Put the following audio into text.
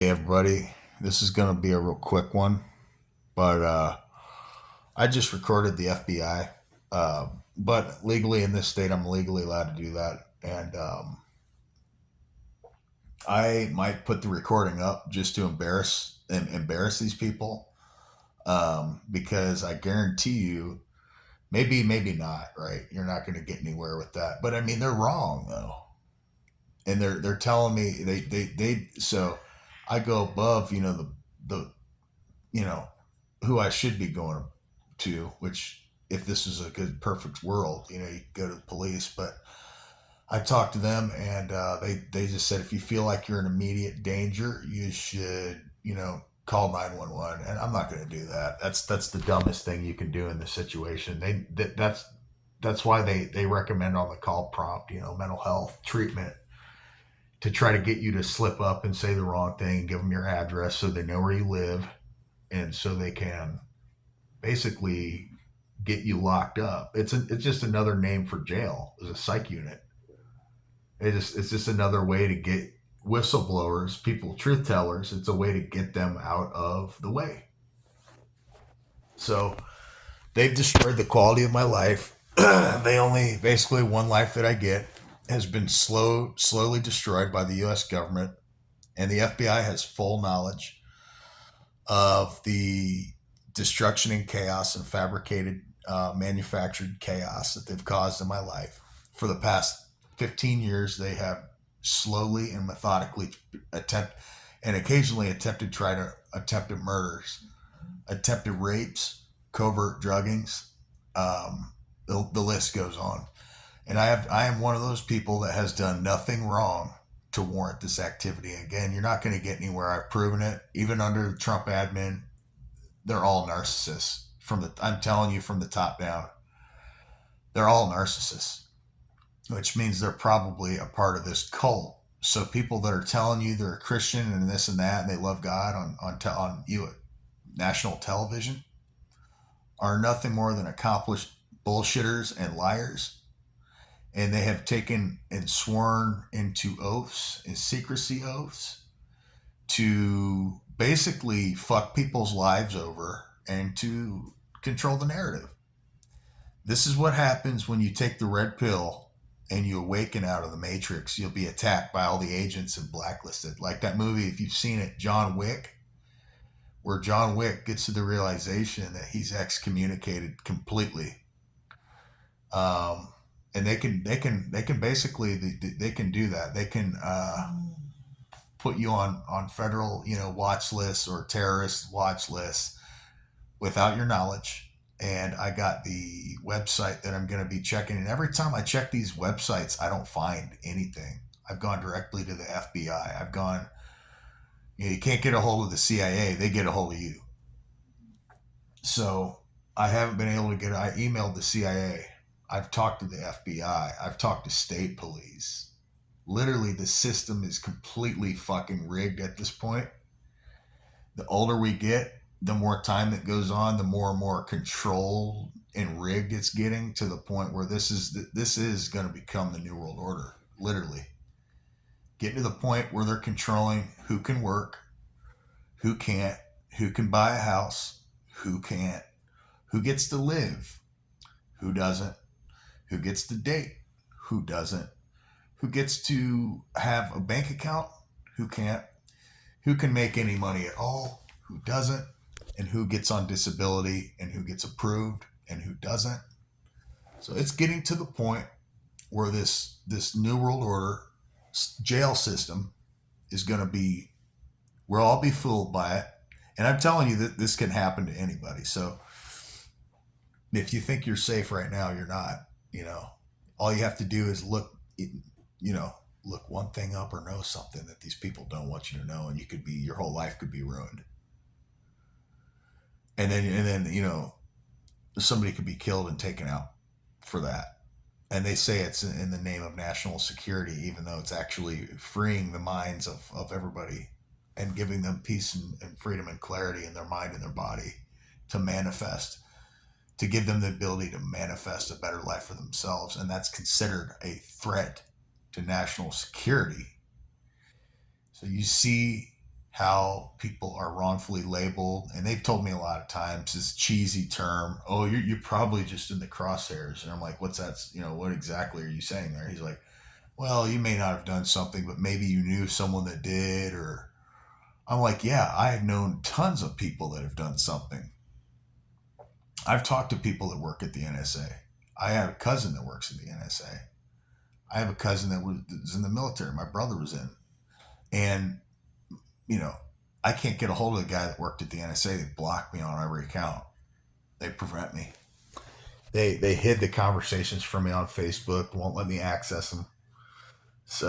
Hey everybody, this is gonna be a real quick one, but I just recorded the FBI. But legally in this state, I'm legally allowed to do that, and I might put the recording up just to embarrass these people, because I guarantee you, maybe not, right? You're not going to get anywhere with that, but I mean they're wrong though, and they're telling me they so I go above, the you know who I should be going to, which if this was a good perfect world, you go to the police. But I talked to them, and they just said if you feel like you're in immediate danger, you should call 911. And I'm not going to do that. That's the dumbest thing you can do in this situation. That's why they recommend on the call prompt, mental health treatment, to try to get you to slip up and say the wrong thing, give them your address so they know where you live, and so they can basically get you locked up. It's just another name for jail. It's a psych unit. It's just another way to get whistleblowers, people, truth tellers. It's a way to get them out of the way. So they've destroyed the quality of my life. They only basically one life that I get has been slowly destroyed by the U.S. government, and the FBI has full knowledge of the destruction and chaos and fabricated, manufactured chaos that they've caused in my life. For the past 15 years, they have slowly and methodically occasionally attempted murders, attempted rapes, covert druggings. The list goes on. And I am one of those people that has done nothing wrong to warrant this activity. Again, you're not going to get anywhere. I've proven it. Even under the Trump admin, they're all narcissists. I'm telling you, from the top down, they're all narcissists, which means they're probably a part of this cult. So people that are telling you they're a Christian and this and that, and they love God on national television, are nothing more than accomplished bullshitters and liars. And they have taken and sworn into oaths and secrecy oaths to basically fuck people's lives over and to control the narrative. This is what happens when you take the red pill and you awaken out of the matrix. You'll be attacked by all the agents and blacklisted. Like that movie, if you've seen it, John Wick, where John Wick gets to the realization that he's excommunicated completely. And they can basically they can do that. They can put you on federal watch lists or terrorist watch lists without your knowledge. And I got the website that I'm going to be checking, and every time I check these websites, I don't find anything. I've gone directly to the FBI. I've gone. You can't get a hold of the CIA; they get a hold of you. So I haven't been able to get. I emailed the CIA. I've talked to the FBI. I've talked to state police. Literally, the system is completely fucking rigged at this point. The older we get, the more time that goes on, the more and more controlled and rigged it's getting, to the point where this is going to become the new world order. Literally, getting to the point where they're controlling who can work, who can't, who can buy a house, who can't, who gets to live, who doesn't, who gets to date, who doesn't, who gets to have a bank account, who can't, who can make any money at all, who doesn't, and who gets on disability, and who gets approved and who doesn't. So it's getting to the point where this new world order jail system is going to be, we'll all be fooled by it. And I'm telling you that this can happen to anybody. So if you think you're safe right now, you're not. You know, all you have to do is look one thing up or know something that these people don't want you to know, and your whole life could be ruined. And then somebody could be killed and taken out for that. And they say it's in the name of national security, even though it's actually freeing the minds of everybody and giving them peace and freedom and clarity in their mind and their body to manifest, to give them the ability to manifest a better life for themselves. And that's considered a threat to national security. So you see how people are wrongfully labeled. And they've told me a lot of times this cheesy term, oh, you're probably just in the crosshairs. And I'm like, what's that? What exactly are you saying there? He's like, well, you may not have done something, but maybe you knew someone that did. Or I'm like, yeah, I've known tons of people that have done something. I've talked to people that work at the NSA. I have a cousin that works at the NSA. I have a cousin that was in the military. My brother was in. And, you know, I can't get a hold of the guy that worked at the NSA. They block me on every account. They prevent me. They hid the conversations from me on Facebook, won't let me access them. So